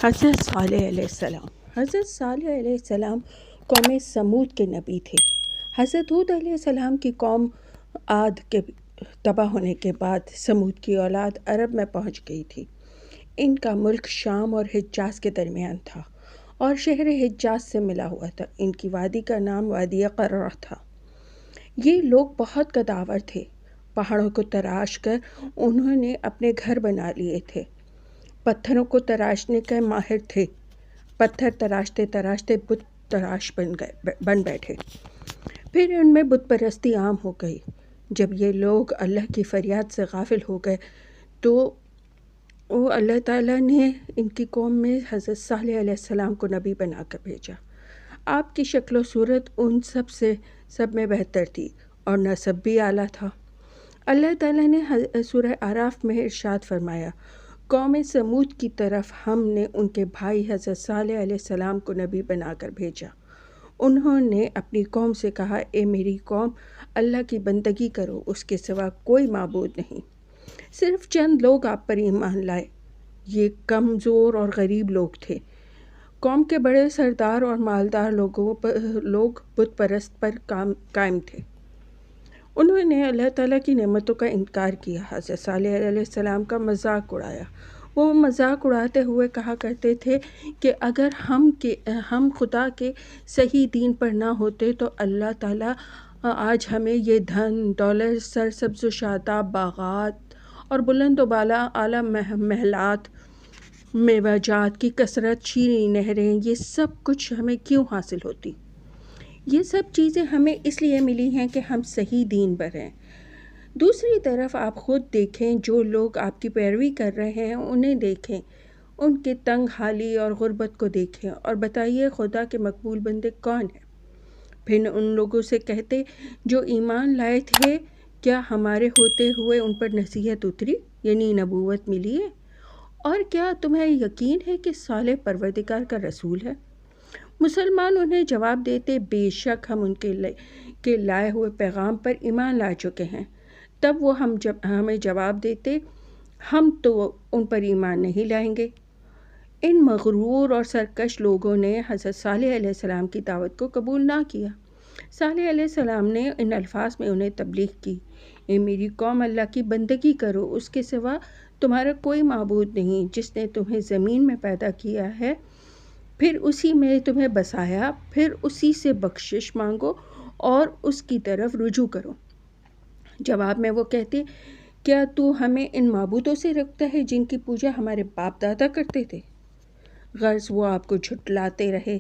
حضرت صالح علیہ السلام۔ حضرت صالح علیہ السلام قوم سمود کے نبی تھے۔ حضرت ہود علیہ السلام کی قوم عاد کے تباہ ہونے کے بعد سمود کی اولاد عرب میں پہنچ گئی تھی۔ ان کا ملک شام اور حجاز کے درمیان تھا اور شہر حجاز سے ملا ہوا تھا۔ ان کی وادی کا نام وادی قرہ تھا۔ یہ لوگ بہت قداور تھے۔ پہاڑوں کو تراش کر انہوں نے اپنے گھر بنا لیے تھے۔ پتھروں کو تراشنے کے ماہر تھے۔ پتھر تراشتے تراشتے بت تراش بن بیٹھے۔ پھر ان میں بت پرستی عام ہو گئی۔ جب یہ لوگ اللہ کی فریاد سے غافل ہو گئے تو اللہ تعالیٰ نے ان کی قوم میں حضرت صالح علیہ السلام کو نبی بنا کر بھیجا۔ آپ کی شکل و صورت ان سب میں بہتر تھی اور نسب بھی اعلیٰ تھا۔ اللہ تعالیٰ نے سورہ اعراف میں ارشاد فرمایا، قوم سمود کی طرف ہم نے ان کے بھائی حضرت صالح علیہ السلام کو نبی بنا کر بھیجا۔ انہوں نے اپنی قوم سے کہا، اے میری قوم، اللہ کی بندگی کرو، اس کے سوا کوئی معبود نہیں۔ صرف چند لوگ آپ پر ایمان لائے۔ یہ کمزور اور غریب لوگ تھے۔ قوم کے بڑے سردار اور مالدار لوگ بت پرست پر قائم تھے۔ انہوں نے اللہ تعالیٰ کی نعمتوں کا انکار کیا، حضرت صالح علیہ السلام کا مذاق اڑایا۔ وہ مذاق اڑاتے ہوئے کہا کرتے تھے کہ اگر ہم خدا کے صحیح دین پر نہ ہوتے تو اللہ تعالیٰ آج ہمیں یہ دھن دولت، سرسبز و شاداب باغات اور بلند و بالا اعلیٰ محلات، میوہ جات کی کثرت، شیریں نہریں، یہ سب کچھ ہمیں کیوں حاصل ہوتی؟ یہ سب چیزیں ہمیں اس لیے ملی ہیں کہ ہم صحیح دین پر ہیں۔ دوسری طرف آپ خود دیکھیں، جو لوگ آپ کی پیروی کر رہے ہیں انہیں دیکھیں، ان کے تنگ حالی اور غربت کو دیکھیں اور بتائیے خدا کے مقبول بندے کون ہیں؟ پھر ان لوگوں سے کہتے جو ایمان لائے تھے، کیا ہمارے ہوتے ہوئے ان پر نصیحت اتری، یعنی نبوت ملی ہے؟ اور کیا تمہیں یقین ہے کہ صالح پروردگار کا رسول ہے؟ مسلمان انہیں جواب دیتے، بے شک ہم ان کے لائے ہوئے پیغام پر ایمان لا چکے ہیں۔ تب وہ ہمیں جواب دیتے، ہم تو ان پر ایمان نہیں لائیں گے۔ ان مغرور اور سرکش لوگوں نے حضرت صالح علیہ السلام کی دعوت کو قبول نہ کیا۔ صالح علیہ السلام نے ان الفاظ میں انہیں تبلیغ کی، اے میری قوم، اللہ کی بندگی کرو، اس کے سوا تمہارا کوئی معبود نہیں، جس نے تمہیں زمین میں پیدا کیا ہے، پھر اسی میں تمہیں بسایا، پھر اسی سے بخشش مانگو اور اس کی طرف رجوع کرو۔ جواب میں وہ کہتے، کیا تو ہمیں ان معبودوں سے روکتا ہے جن کی پوجا ہمارے باپ دادا کرتے تھے؟ غرض وہ آپ کو جھٹلاتے رہے۔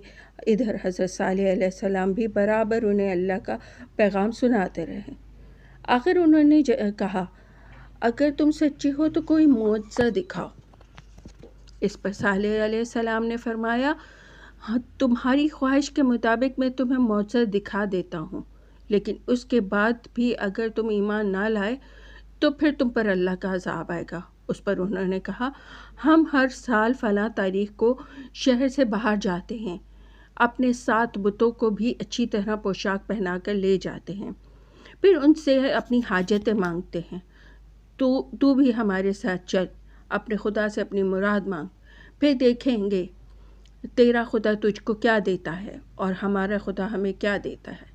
ادھر حضرت صالح علیہ السلام بھی برابر انہیں اللہ کا پیغام سناتے رہے۔ آخر انہوں نے کہا، اگر تم سچے ہو تو کوئی معجزہ دکھاؤ۔ اس پر صالح علیہ السلام نے فرمایا، تمہاری خواہش کے مطابق میں تمہیں معجزہ دکھا دیتا ہوں، لیکن اس کے بعد بھی اگر تم ایمان نہ لائے تو پھر تم پر اللہ کا عذاب آئے گا۔ اس پر انہوں نے کہا، ہم ہر سال فلاں تاریخ کو شہر سے باہر جاتے ہیں، اپنے 7 بتوں کو بھی اچھی طرح پوشاک پہنا کر لے جاتے ہیں، پھر ان سے اپنی حاجتیں مانگتے ہیں۔ تو بھی ہمارے ساتھ چل، اپنے خدا سے اپنی مراد مانگ، پھر دیکھیں گے تیرا خدا تجھ کو کیا دیتا ہے اور ہمارا خدا ہمیں کیا دیتا ہے۔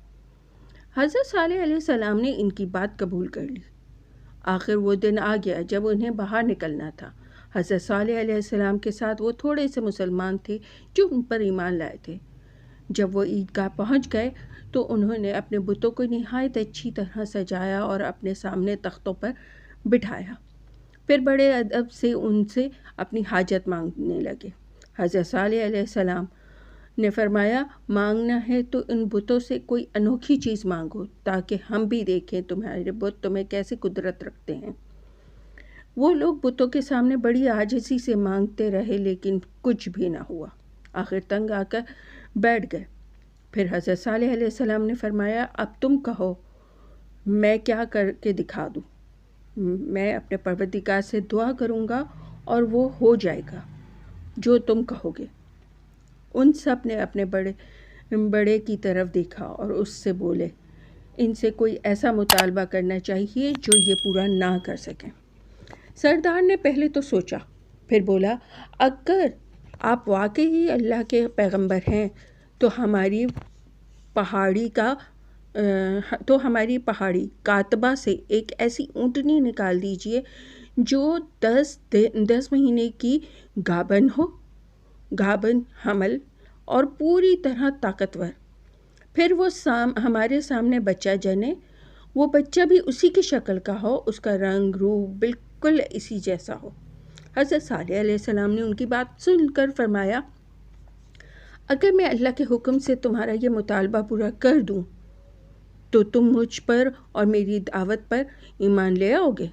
حضرت صالح علیہ السلام نے ان کی بات قبول کر لی۔ آخر وہ دن آ گیا جب انہیں باہر نکلنا تھا۔ حضرت صالح علیہ السلام کے ساتھ وہ تھوڑے سے مسلمان تھے جو ان پر ایمان لائے تھے۔ جب وہ عیدگاہ پہنچ گئے تو انہوں نے اپنے بتوں کو نہایت اچھی طرح سجایا اور اپنے سامنے تختوں پر بٹھایا، پھر بڑے ادب سے ان سے اپنی حاجت مانگنے لگے۔ حضرت صالح علیہ السلام نے فرمایا، مانگنا ہے تو ان بتوں سے کوئی انوکھی چیز مانگو تاکہ ہم بھی دیکھیں تمہارے بت تمہیں کیسی قدرت رکھتے ہیں۔ وہ لوگ بتوں کے سامنے بڑی عاجزی سے مانگتے رہے لیکن کچھ بھی نہ ہوا۔ آخر تنگ آ کر بیٹھ گئے۔ پھر حضرت صالح علیہ السلام نے فرمایا اب تم کہو میں کیا کر کے دکھا دوں؟ میں اپنے پروردگار سے دعا کروں گا اور وہ ہو جائے گا جو تم کہو گے۔ ان سب نے اپنے بڑے کی طرف دیکھا اور اس سے بولے ان سے کوئی ایسا مطالبہ کرنا چاہیے جو یہ پورا نہ کر سکیں۔ سردار نے پہلے تو سوچا، پھر بولا اگر آپ واقعی اللہ کے پیغمبر ہیں تو ہماری پہاڑی کاتبہ سے ایک ایسی اونٹنی نکال دیجئے جو 10 مہینے کی گابن حمل اور پوری طرح طاقتور، پھر وہ ہمارے سامنے بچہ جنے، وہ بچہ بھی اسی کی شکل کا ہو، اس کا رنگ روپ بالکل اسی جیسا ہو۔ حضرت صالح علیہ السلام نے ان کی بات سن کر فرمایا اگر میں اللہ کے حکم سے تمہارا یہ مطالبہ پورا کر دوں تو تم مجھ پر اور میری دعوت پر ایمان لے آؤ گے؟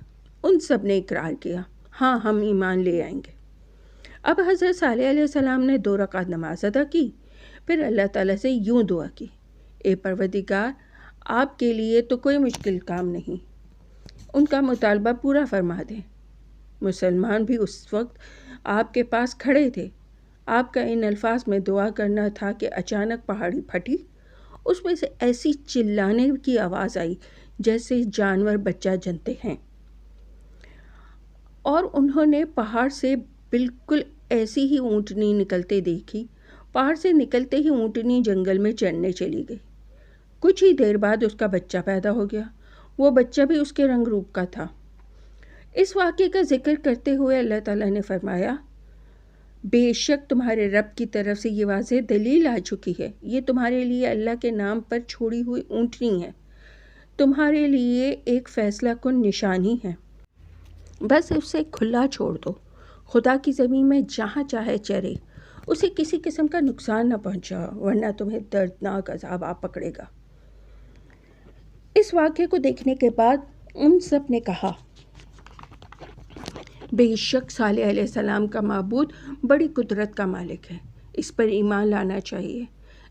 ان سب نے اقرار کیا، ہاں ہم ایمان لے آئیں گے۔ اب حضرت صالح علیہ السلام نے 2 رکعت نماز ادا کی، پھر اللہ تعالیٰ سے یوں دعا کی، اے پروردگار آپ کے لیے تو کوئی مشکل کام نہیں، ان کا مطالبہ پورا فرما دیں۔ مسلمان بھی اس وقت آپ کے پاس کھڑے تھے۔ آپ کا ان الفاظ میں دعا کرنا تھا کہ اچانک پہاڑی پھٹی، اس میں سے ایسی چلانے کی آواز آئی جیسے جانور بچہ جنتے ہیں، اور انہوں نے پہاڑ سے بالکل ایسی ہی اونٹنی نکلتے دیکھی۔ پہاڑ سے نکلتے ہی اونٹنی جنگل میں چرنے چلی گئی۔ کچھ ہی دیر بعد اس کا بچہ پیدا ہو گیا، وہ بچہ بھی اس کے رنگ روپ کا تھا۔ اس واقعے کا ذکر کرتے ہوئے اللہ تعالیٰ نے فرمایا بے شک تمہارے رب کی طرف سے یہ واضح دلیل آ چکی ہے، یہ تمہارے لیے اللہ کے نام پر چھوڑی ہوئی اونٹنی ہے، تمہارے لیے ایک فیصلہ کن نشانی ہے، بس اسے کھلا چھوڑ دو، خدا کی زمین میں جہاں چاہے چرے، اسے کسی قسم کا نقصان نہ پہنچا ورنہ تمہیں دردناک عذاب آ پکڑے گا۔ اس واقعے کو دیکھنے کے بعد ان سب نے کہا بے شک صالح علیہ السلام کا معبود بڑی قدرت کا مالک ہے، اس پر ایمان لانا چاہیے۔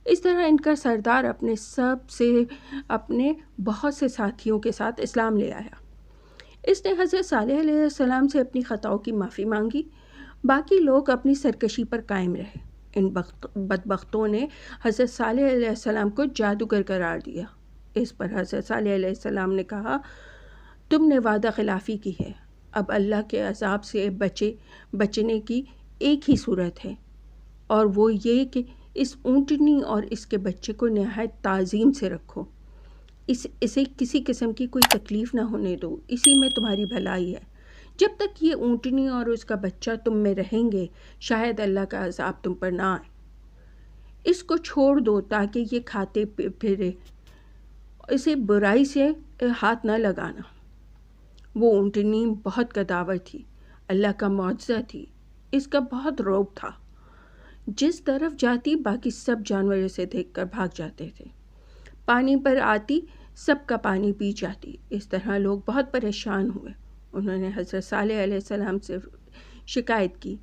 اس طرح ان کا سردار اپنے بہت سے ساتھیوں کے ساتھ اسلام لے آیا۔ اس نے حضرت صالح علیہ السلام سے اپنی خطاؤں کی معافی مانگی، باقی لوگ اپنی سرکشی پر قائم رہے۔ ان بدبختوں نے حضرت صالح علیہ السلام کو جادوگر قرار دیا۔ اس پر حضرت صالح علیہ السلام نے کہا تم نے وعدہ خلافی کی ہے، اب اللہ کے عذاب سے بچنے کی ایک ہی صورت ہے، اور وہ یہ کہ اس اونٹنی اور اس کے بچے کو نہایت تعظیم سے رکھو، اسے کسی قسم کی کوئی تکلیف نہ ہونے دو، اسی میں تمہاری بھلائی ہے۔ جب تک یہ اونٹنی اور اس کا بچہ تم میں رہیں گے شاید اللہ کا عذاب تم پر نہ آئے۔ اس کو چھوڑ دو تاکہ یہ کھاتے پھرے، اسے برائی سے ہاتھ نہ لگانا۔ وہ اونٹنی بہت قداور تھی، اللہ کا معجزہ تھی، اس کا بہت رعب تھا، جس طرف جاتی باقی سب جانور اسے دیکھ کر بھاگ جاتے تھے، پانی پر آتی سب کا پانی پی جاتی۔ اس طرح لوگ بہت پریشان ہوئے، انہوں نے حضرت صالح علیہ السلام سے شکایت کی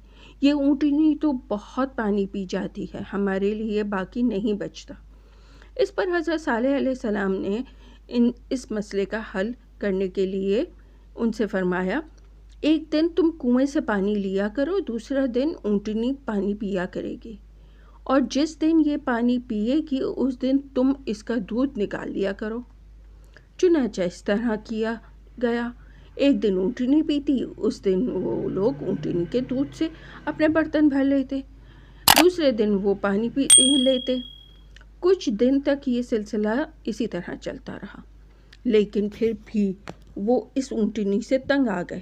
یہ اونٹنی تو بہت پانی پی جاتی ہے، ہمارے لیے باقی نہیں بچتا۔ اس پر حضرت صالح علیہ السلام نے اس مسئلے کا حل کرنے کے لیے ان سے فرمایا ایک دن تم کنویں سے پانی لیا کرو، دوسرا دن اونٹنی پانی پیا کرے گی، اور جس دن یہ پانی پیے گی اس دن تم اس کا دودھ نکال لیا کرو۔ چنانچہ اس طرح کیا گیا، ایک دن اونٹنی پیتی، اس دن وہ لوگ اونٹنی کے دودھ سے اپنے برتن بھر لیتے، دوسرے دن وہ پانی پی لیتے۔ کچھ دن تک یہ سلسلہ اسی طرح چلتا رہا، لیکن پھر بھی وہ اس اونٹنی سے تنگ آ گئے۔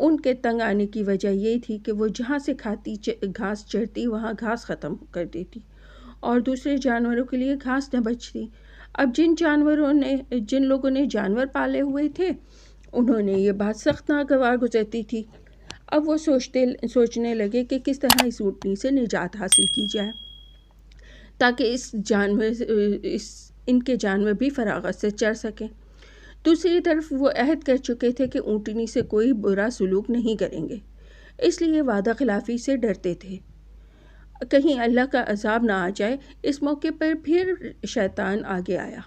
ان کے تنگ آنے کی وجہ یہ تھی کہ وہ جہاں سے کھاتی گھاس چرتی وہاں گھاس ختم کر دیتی اور دوسرے جانوروں کے لیے گھاس نہ بچتی۔ اب جن لوگوں نے جانور پالے ہوئے تھے انہوں نے یہ بات سخت ناگوار گزرتی تھی۔ اب وہ سوچنے لگے کہ کس طرح اس اونٹنی سے نجات حاصل کی جائے تاکہ ان کے جانور بھی فراغت سے چر سکیں۔ دوسری طرف وہ عہد کر چکے تھے کہ اونٹنی سے کوئی برا سلوک نہیں کریں گے، اس لیے وعدہ خلافی سے ڈرتے تھے۔ کہیں اللہ کا عذاب نہ آ جائے۔ اس موقع پر پھر شیطان آگے آیا